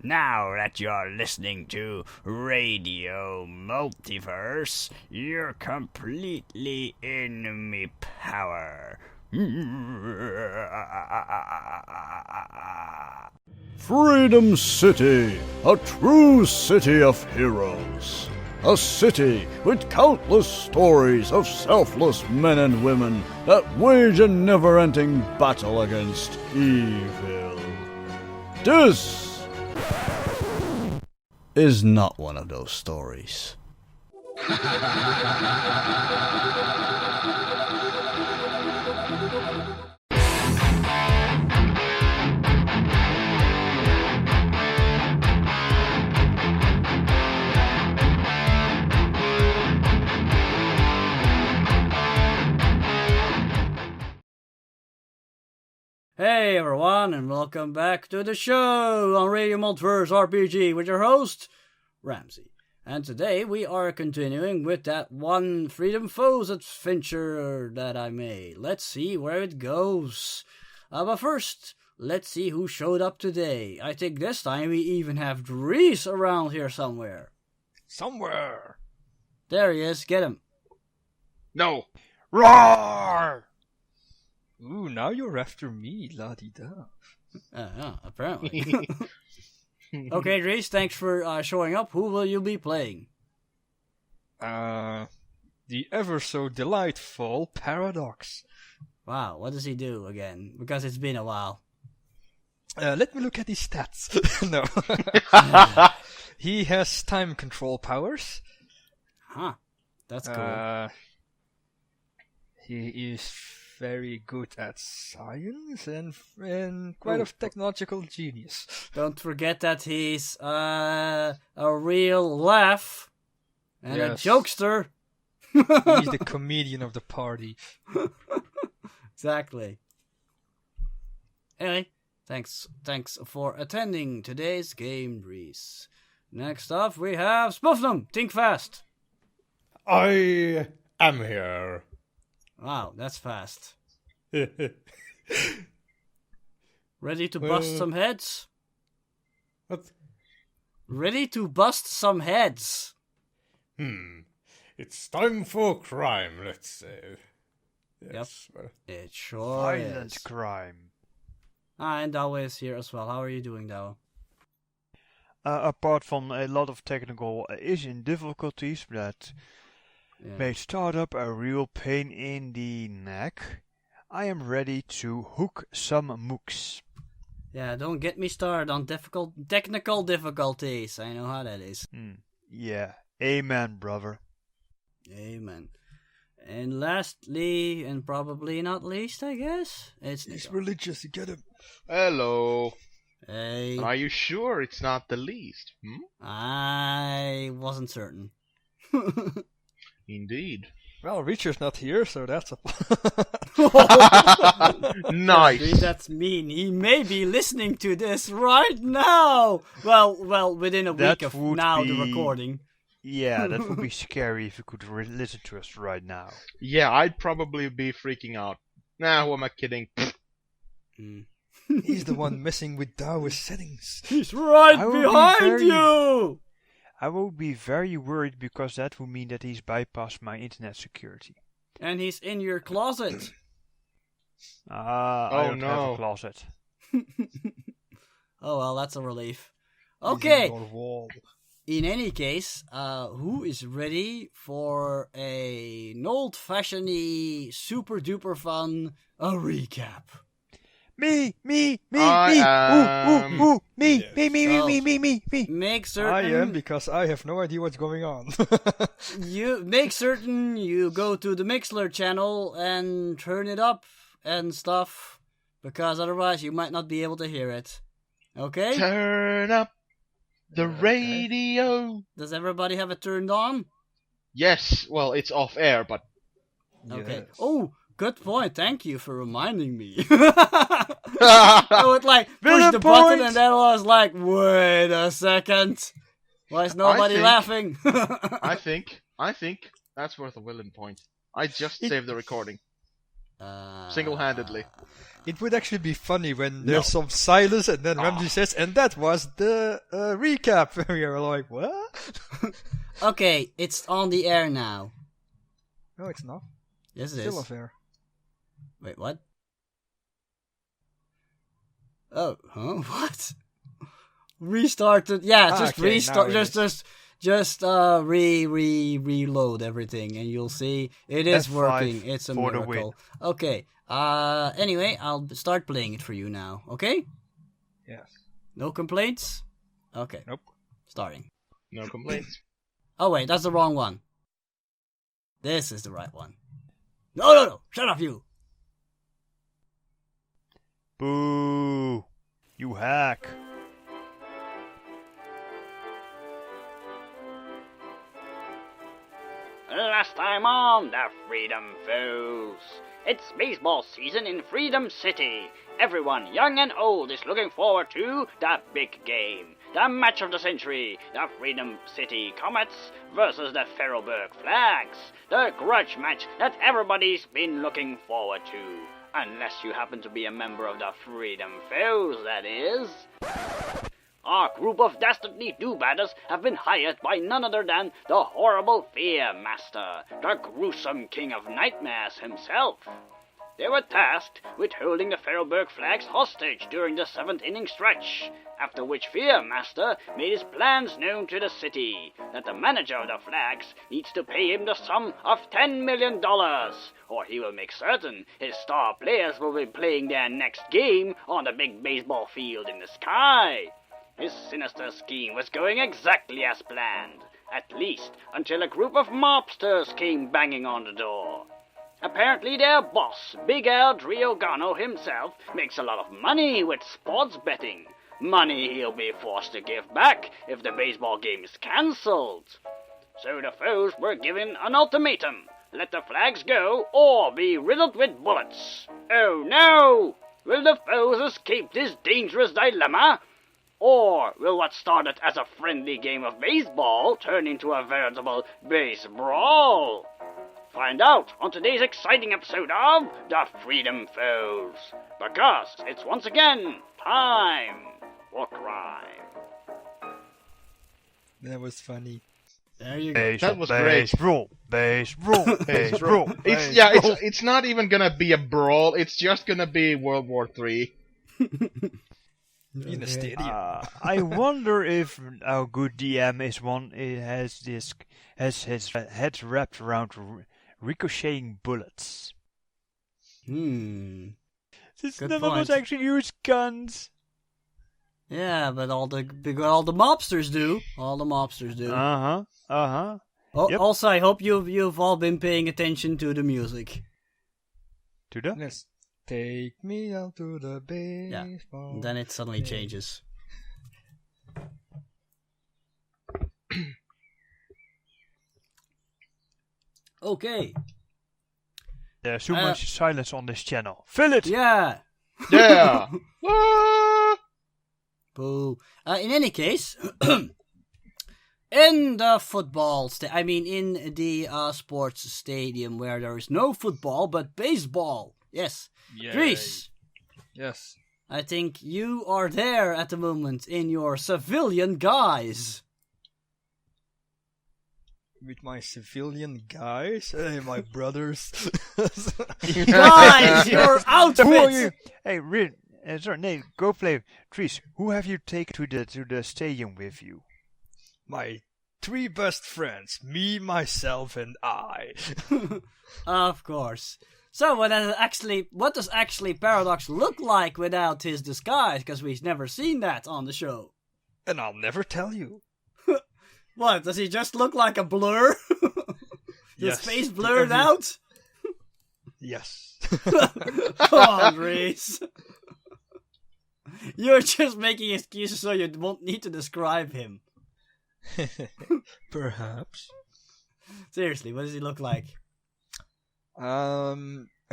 Now that you're listening to Radio Multiverse, you're completely in me power. Freedom City, a true city of heroes. A city with countless stories of selfless men and women that wage a never-ending battle against evil. This is not one of those stories. Hey everyone, and welcome back to the show on Radio Multiverse RPG with your host, Ramsey. And today we are continuing with that one Freedom Foes adventure that I made. Let's see where it goes. But first, let's see who showed up today. I think this time we even have Dries around here somewhere. Somewhere. There he is, get him. No. Roar! Ooh, now you're after me, la-di-da. Yeah, apparently. Okay, Dries, thanks for showing up. Who will you be playing? The ever so delightful Paradox. Wow, what does he do again? Because it's been a while. Let me look at his stats. No. He has time control powers. Huh, that's cool. He is very good at science and quite a technological genius. Don't forget that he's a real laugh and a jokester. He's the comedian of the party. Exactly. Anyway, thanks for attending today's game, Reese. Next up, we have Spoofnum. Think fast. I am here. Wow, that's fast. Ready to bust some heads? What? Ready to bust some heads. It's time for crime, let's say. Yes, Yep. well, It sure Violent is. crime. And Dawa is here as well. How are you doing, Dawa? Apart from a lot of technical issue difficulties that made startup a real pain in the neck, I am ready to hook some mooks. Yeah, don't get me started on technical difficulties. I know how that is. Yeah, amen, brother. Amen. And lastly, and probably not least, I guess, it's He's Nico. religious, you get him. Hello. Hey, Are you sure it's not the least? I wasn't certain. Indeed. Well, Reacher's not here, so that's a... Nice. That's mean. He may be listening to this right now. Well, within a That week of would now the be- recording. Yeah, that would be scary if you could listen to us right now. Yeah, I'd probably be freaking out. Nah, who am I kidding? He's the one messing with Daoist settings. He's right I will be behind very- you. I will be very worried because that would mean that he's bypassed my internet security. And he's in your closet. I Oh, don't have no. a closet. Oh well, that's a relief. He's in Okay. your wall. In any case, who is ready for an old-fashioned, super duper fun recap? Me, I am. ooh, me, Yes. me. Make I certain am, because I have no idea what's going on. you make certain you go to the Mixler channel and turn it up and stuff, because otherwise you might not be able to hear it. Okay? Turn up the radio. Does everybody have it turned on? Yes, well, it's off air, but Okay. Yes. Oh, good point. Thank you for reminding me. I would like push Villain the button point! and then I was like, wait a second. Why is nobody think- laughing? I think that's worth a villain point. I just saved the recording. Single-handedly. It would actually be funny when there's some silence and then Ramsey says, and that was the recap. And you're like, what? Okay, it's on the air now. No, it's not. Yes, it Still is. off air. Wait, what? Oh, huh? What? Restarted. Yeah, just okay, restart. now it Just reload everything, and you'll see it is F5 working. It's a for the miracle. Okay. Anyway, I'll start playing it for you now. Okay? Yes. No complaints? Okay. Nope. Starting. No complaints. Oh wait, that's the wrong one. This is the right one. No! Shut up, you! Boo! You hack. Last time on the Freedom Foes. It's baseball season in Freedom City. Everyone, young and old, is looking forward to the big game. The match of the century. The Freedom City Comets versus the Ferroburg Flags. The grudge match that everybody's been looking forward to. Unless you happen to be a member of the Freedom Foes, that is. Our group of dastardly do-badders have been hired by none other than the horrible Fear Master, the gruesome king of nightmares himself. They were tasked with holding the Ferroburg Flags hostage during the 7th inning stretch, after which Fear Master made his plans known to the city, that the manager of the Flags needs to pay him the sum of $10 million, or he will make certain his star players will be playing their next game on the big baseball field in the sky. His sinister scheme was going exactly as planned, at least until a group of mobsters came banging on the door. Apparently their boss, Big Al Driogano himself, makes a lot of money with sports betting. Money he'll be forced to give back if the baseball game is cancelled. So the foes were given an ultimatum. Let the Flags go or be riddled with bullets. Oh no! Will the foes escape this dangerous dilemma? Or will what started as a friendly game of baseball turn into a veritable base brawl? Find out on today's exciting episode of The Freedom Foes. Because it's once again time for crime. That was funny. There you go. That was great. Base roll. It's not even gonna be a brawl. It's just gonna be World War III. In the stadium. I wonder if our good DM has his head wrapped around ricocheting bullets. Since Since Good none of us point. actually use guns. Yeah, but all the mobsters do. All the mobsters do. Yep. Also, I hope you've all been paying attention to the music. To the Let's take me out to the baseball. And then it suddenly changes. Okay. There's too much silence on this channel. Fill it. Yeah. Yeah. Boo. In any case, in the in the sports stadium where there is no football but baseball. Yes. Yay. Greece. Yes. I think you are there at the moment in your civilian guise. With my civilian guys, my brothers. Guys, your Who are you? outfit! Hey, Rin. Sorry, Nate, go play. Trees, who have you taken to the stadium with you? My 3 best friends, me, myself, and I. Of course. So, what does actually Paradox look like without his disguise? Because we've never seen that on the show. And I'll never tell you. What, does he just look like a blur? His Yes. face blurred out? Yes. Come on, Reese. You're just making excuses so you won't need to describe him. Perhaps. Seriously, what does he look like? A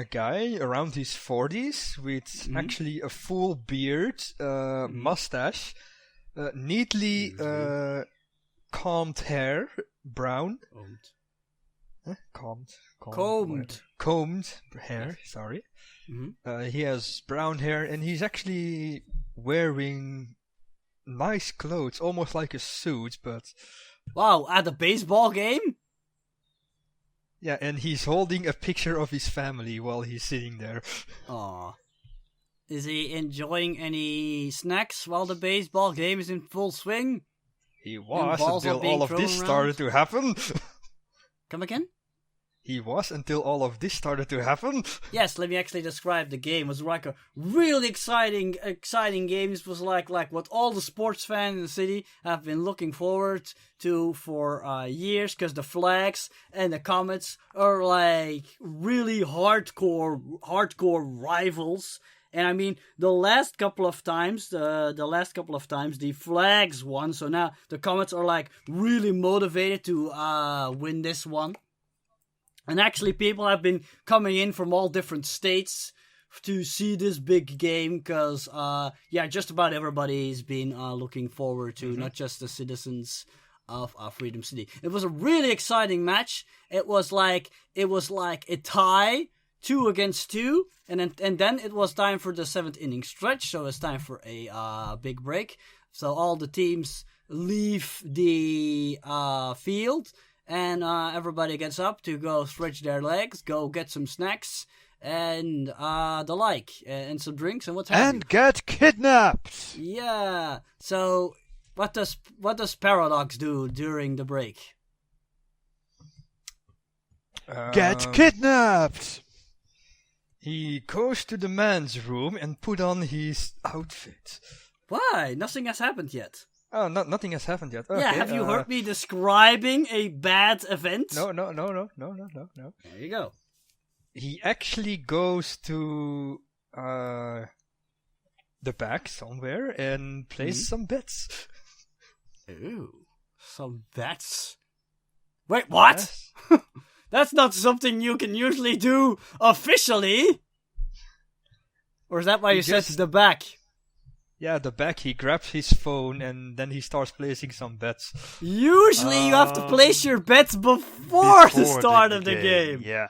guy around his 40s with actually a full beard, mustache, neatly combed hair, brown, Combed hair, sorry. Mm-hmm. He has brown hair, and he's actually wearing nice clothes, almost like a suit, but... Wow, at a baseball game? Yeah, and he's holding a picture of his family while he's sitting there. Aww. Is he enjoying any snacks while the baseball game is in full swing? He was until all of this started to happen. Come again? He was until all of this started to happen. Yes, let me actually describe the game. It was like a really exciting game. This was like what all the sports fans in the city have been looking forward to for years, because the Flags and the Comets are like really hardcore rivals. And I mean, the last couple of times the Flags won, so now the Comets are like really motivated to win this one. And actually, people have been coming in from all different states to see this big game, because, just about everybody's been looking forward to, not just the citizens of Freedom City. It was a really exciting match. It was like a tie, 2-2, and then it was time for the 7th inning stretch, so it's time for a big break. So all the teams leave the field, and everybody gets up to go stretch their legs, go get some snacks, and the like, and some drinks, and what's happening. And get kidnapped! Yeah. So, what does Paradox do during the break? Get kidnapped! He goes to the man's room and put on his outfit. Why? Nothing has happened yet. Oh, nothing has happened yet. Okay, yeah, have you heard me describing a bad event? No. There you go. He actually goes to the back somewhere and plays some bets. Ooh, some bets? Wait, what? Yes. That's not something you can usually do officially. Or is that why you said the back? Yeah, the back, he grabs his phone and then he starts placing some bets. Usually you have to place your bets before the start of the game. Yeah.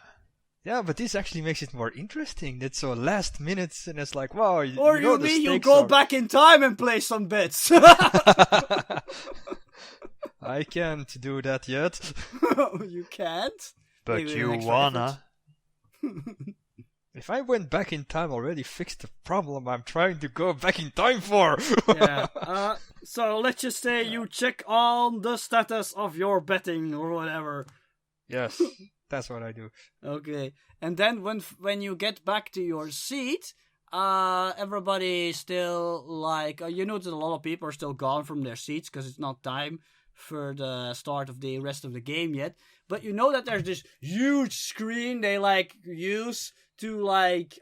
Yeah, but this actually makes it more interesting. It's so last minute and it's like, wow. Or you mean you go back in time and play some bets? I can't do that yet. You can't? But Maybe you wanna. If I went back in time, I already fixed the problem I'm trying to go back in time for. Yeah. So let's just say you check on the status of your betting or whatever. Yes, that's what I do. Okay. And then when you get back to your seat, everybody still like you notice a lot of people are still gone from their seats because it's not time for the start of the rest of the game yet. But you know that there's this huge screen they like use to like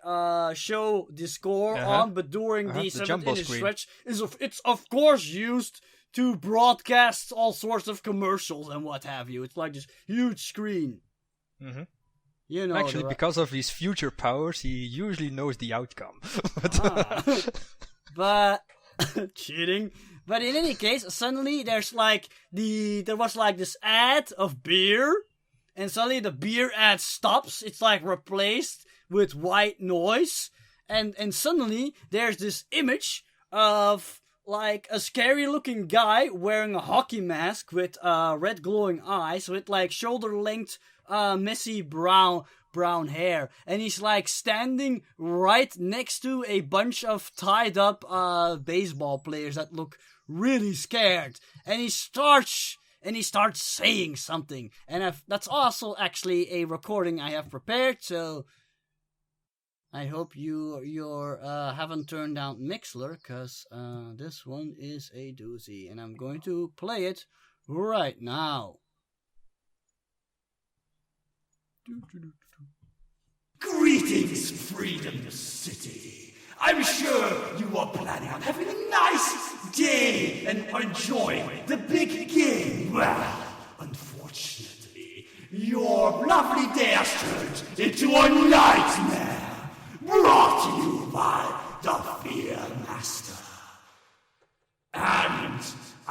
show the score on, but during the 7th inning stretch it's of course used to broadcast all sorts of commercials and what have you. It's like this huge screen. Mm-hmm. You know, actually, because of his future powers, he usually knows the outcome. But cheating. But in any case, suddenly there was like this ad of beer, and suddenly the beer ad stops. It's like replaced with white noise, and suddenly there's this image of like a scary looking guy wearing a hockey mask with red glowing eyes with like shoulder length messy brown hair, and he's like standing right next to a bunch of tied up baseball players that look really scared, and he starts saying something, and that's also actually a recording I have prepared, so I hope you haven't turned down Mixler, because this one is a doozy, and I'm going to play it right now. Greetings, Freedom City. I'm sure you are planning on having a nice day and enjoying the big game. Well, unfortunately, your lovely day has turned into a nightmare. Brought to you by the Fear Master. And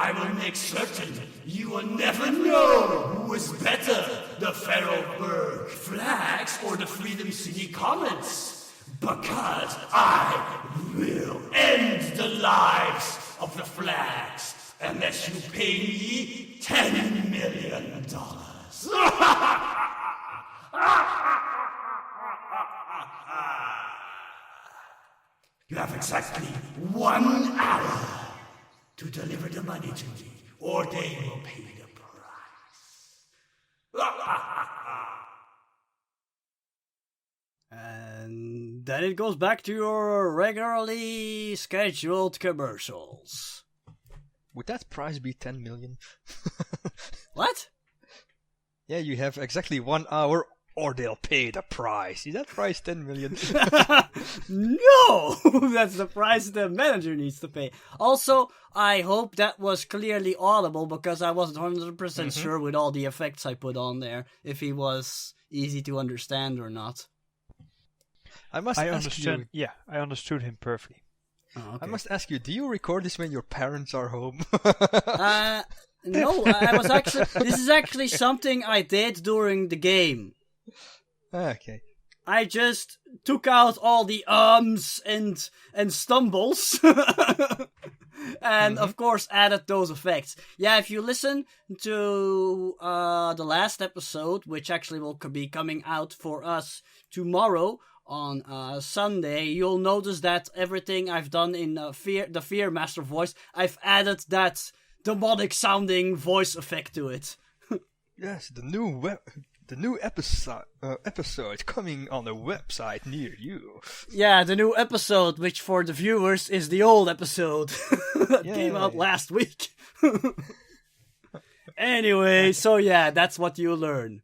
I will make certain you will never know who is better, the Ferroburg Flags or the Freedom City Comets. Because I will end the lives of the Flags unless you pay me $10 million. You have exactly 1 hour to deliver the money to me, or they will pay the price. And then it goes back to your regularly scheduled commercials. Would that price be 10 million? What? Yeah, you have exactly 1 hour or they'll pay the price. Is that price 10 million? No! That's the price the manager needs to pay. Also, I hope that was clearly audible because I wasn't 100% sure with all the effects I put on there if he was easy to understand or not. I understood him perfectly. Oh, okay. I must ask you, do you record this when your parents are home? No, this is actually something I did during the game. Okay. I just took out all the ums and stumbles and of course added those effects. Yeah, if you listen to the last episode, which actually will be coming out for us tomorrow on Sunday, you'll notice that everything I've done in the Fear Master voice, I've added that demonic sounding voice effect to it. Yes, the new episode coming on a website near you. Yeah, the new episode, which for the viewers is the old episode that came out last week. Anyway, so yeah, that's what you learn.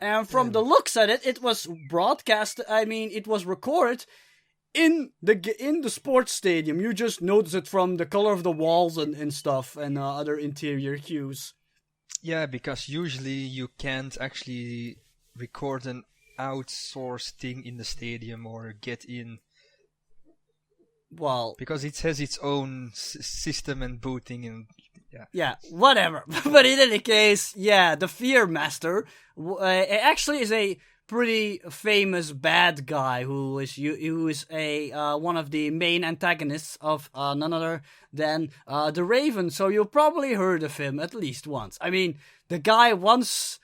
And from the looks at it, it was broadcast. I mean, it was recorded in the sports stadium. You just notice it from the color of the walls and stuff and other interior cues. Yeah, because usually you can't actually record an outsourced thing in the stadium or get in. Well, because it has its own system and booting and yeah, whatever. But in any case, yeah, the Fear Master actually is a pretty famous bad guy who is a one of the main antagonists of none other than the Raven. So you probably heard of him at least once. I mean, the guy once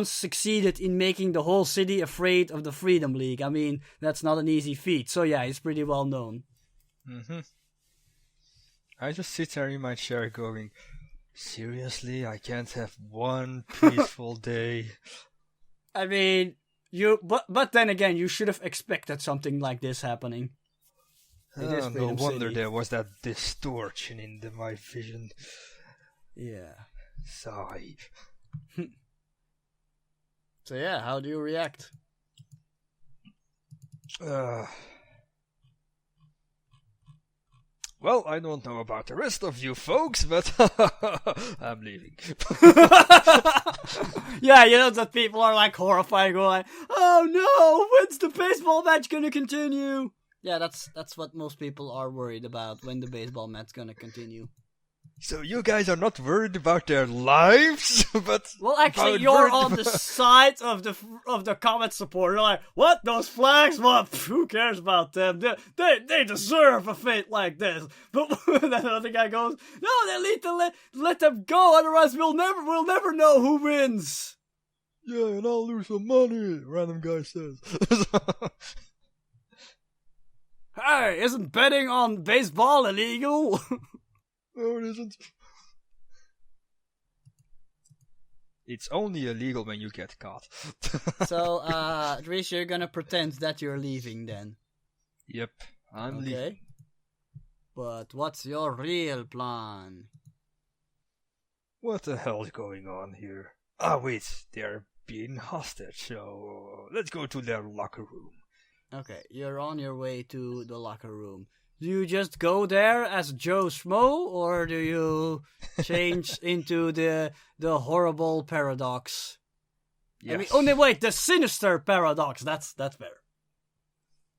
succeeded in making the whole city afraid of the Freedom League. I mean, that's not an easy feat. So yeah, he's pretty well known. I just sit there in my chair going, seriously, I can't have one peaceful day. I mean, but then again, you should have expected something like this happening. No wonder there was that distortion in my vision. Yeah. Sigh. So yeah, how do you react? Well, I don't know about the rest of you folks, but I'm leaving. Yeah, you know that people are like horrified, going, "Oh no, when's the baseball match gonna continue?" Yeah, that's what most people are worried about, when the baseball match gonna continue. So you guys are not worried about their lives, but well, actually, you're on the side of the Comet supporter. You're like, what? Those flags? What? Who cares about them? They deserve a fate like this. But then another guy goes, no, they need to let them go. Otherwise, we'll never know who wins. Yeah, and I'll lose some money. Random guy says. Hey, isn't betting on baseball illegal? No, it isn't. It's only illegal when you get caught. So, Dries, you're gonna pretend that you're leaving then? Yep, I'm leaving. But what's your real plan? What the hell's going on here? Ah, wait, they're being hostage, so let's go to their locker room. Okay, you're on your way to the locker room. Do you just go there as Joe Schmo, or do you change into the horrible paradox? Yes. I mean, oh no, wait, the sinister paradox. That's better.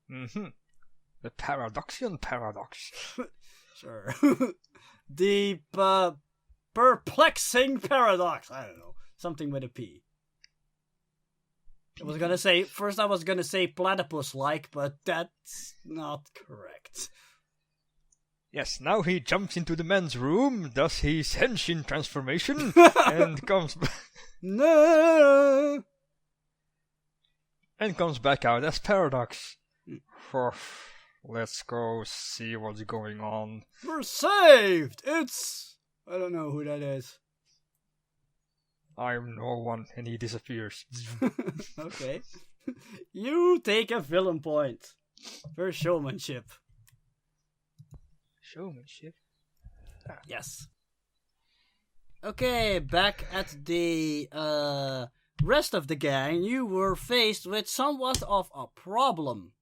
The paradoxian paradox. Sure. The perplexing paradox. I don't know. Something with a P. I was gonna say platypus-like, but that's not correct. Yes, now he jumps into the men's room, does his henshin transformation, and comes No. and comes back out as Paradox. Let's go see what's going on. We're saved! It's... I don't know who that is. I'm no one, and he disappears. Okay. You take a villain point for showmanship. Showmanship? Yes. Okay, back at the rest of the gang, you were faced with somewhat of a problem.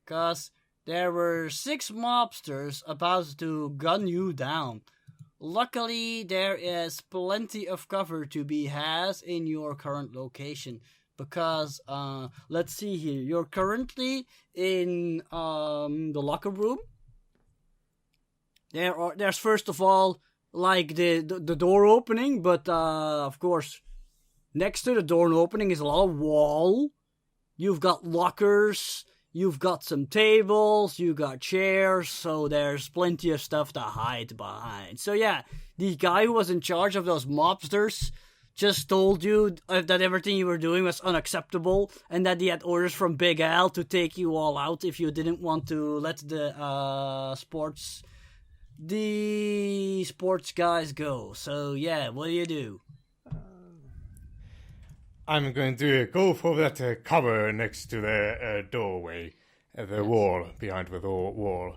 Because there were 6 mobsters about to gun you down. Luckily, there is plenty of cover to be had in your current location. Because, let's see here, you're currently in the locker room. There's first of all, like, the door opening, but, of course, next to the door opening is a lot of wall. You've got lockers, you've got some tables, you got chairs, so there's plenty of stuff to hide behind. So yeah, the guy who was in charge of those mobsters just told you that everything you were doing was unacceptable, and that he had orders from Big Al to take you all out if you didn't want to let the sports guys go. So yeah, what do? I'm going to go for that cover next to the doorway, the wall, behind the wall.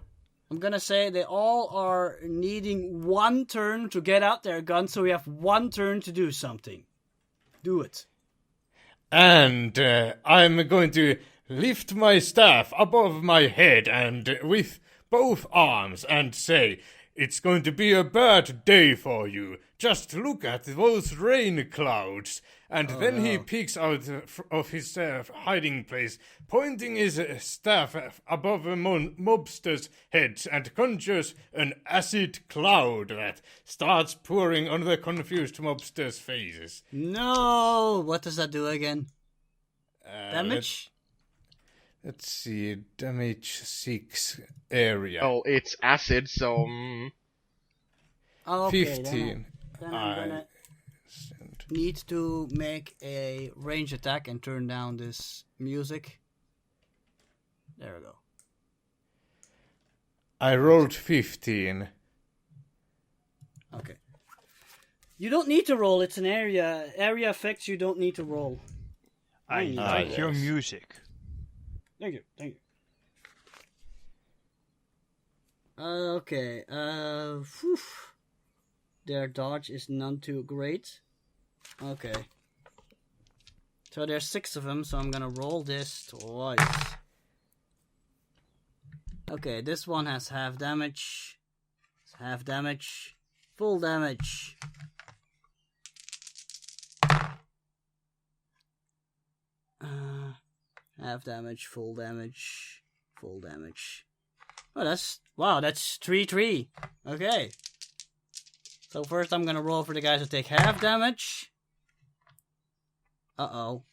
I'm gonna say they all are needing 1 turn to get out their gun, so we have 1 turn to do something. Do it. And I'm going to lift my staff above my head and with both arms and say, "It's going to be a bad day for you. Just look at those rain clouds." And then he peeks out of his hiding place, pointing his staff above the mobsters' heads and conjures an acid cloud that starts pouring on the confused mobsters' faces. No! What does that do again? Damage? Let's see, damage 6 area. Oh, it's acid, so... Oh, okay, 15. Then I'm gonna need to make a range attack and turn down this music. There we go. I rolled 15. Okay. You don't need to roll, it's an area. Area effects you don't need to roll. I like your music. Thank you. Okay, whew. Their dodge is none too great. Okay. So there's 6 of them, so I'm gonna roll this twice. Okay, this one has half damage. Half damage. Full damage. Half damage, full damage, full damage. Oh, that's 3-3. Okay. So first I'm gonna roll for the guys who take half damage. Uh-oh.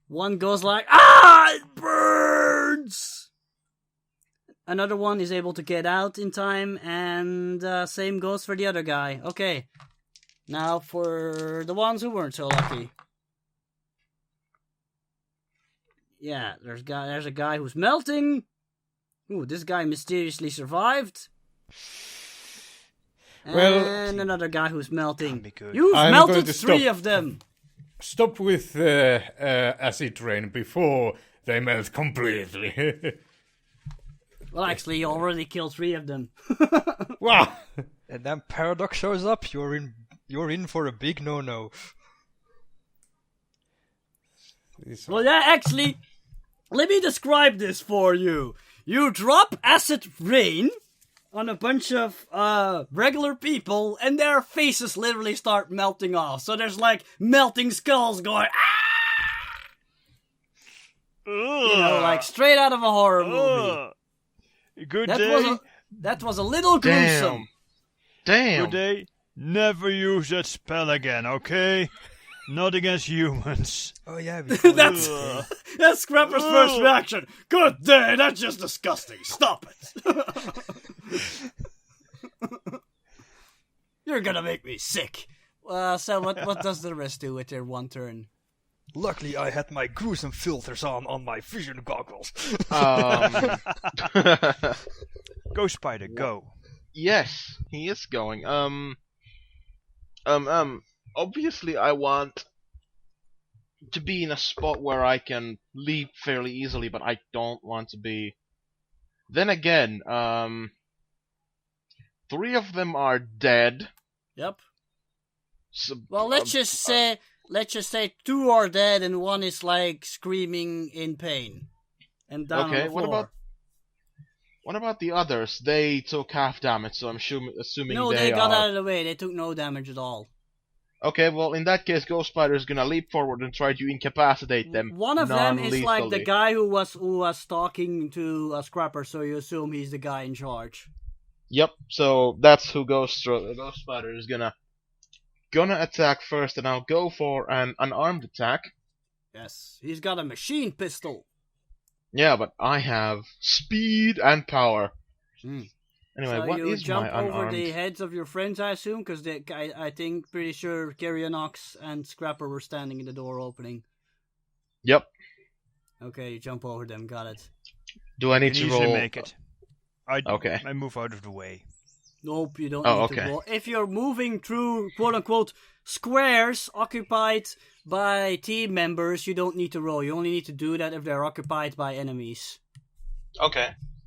One goes like, it burns! Another one is able to get out in time, and same goes for the other guy. Okay. Now for the ones who weren't so lucky. Yeah, there's a guy who's melting. Ooh, this guy mysteriously survived. And another guy who's melting. You've melted 3 of them. Stop with acid rain before they melt completely. Well, actually, you already killed 3 of them. Wow! And then Paradox shows up. You're in for a big no-no. Well, yeah, actually, let me describe this for you. You drop acid rain on a bunch of regular people, and their faces literally start melting off. So there's like melting skulls going, You know, like straight out of a horror movie. Good That day. was a little gruesome. Damn. Good day. Never use that spell again, okay? Not against humans. Oh yeah, That's Scrapper's first reaction. Good day, that's just disgusting. Stop it. You're gonna make me sick. So what does the rest do with their one turn? Luckily, I had my gruesome filters on my vision goggles. Go, Spider, go. Yes, he is going. Obviously, I want to be in a spot where I can leap fairly easily, but I don't want to be. Then again, 3 of them are dead. Yep. So, Well, let's just say 2 are dead and 1 is like screaming in pain and down okay. on the floor. What about the others? They took half damage, so I'm assuming No, they got out of the way. They took no damage at all. Okay, well, in that case, Ghost Spider is gonna leap forward and try to incapacitate them. One of them is like the non-lethally. guy who was talking to Scrapper, so you assume he's the guy in charge. Yep. So that's who Ghost Spider is gonna attack first, and I'll go for an unarmed attack. Yes, he's got a machine pistol. Yeah, but I have speed and power. Mm. Anyway, So what you is jump my over unarmed? the heads of your friends, I assume, because I think pretty sure Garrionox and Scrapper were standing in the door opening. Yep. Okay, you jump over them. Got it. Do I You need can to easily roll? make it. Okay. I move out of the way. Nope, you don't Oh, need okay. to roll. If you're moving through quote-unquote squares occupied by team members, you don't need to roll. You only need to do that if they're occupied by enemies. Okay.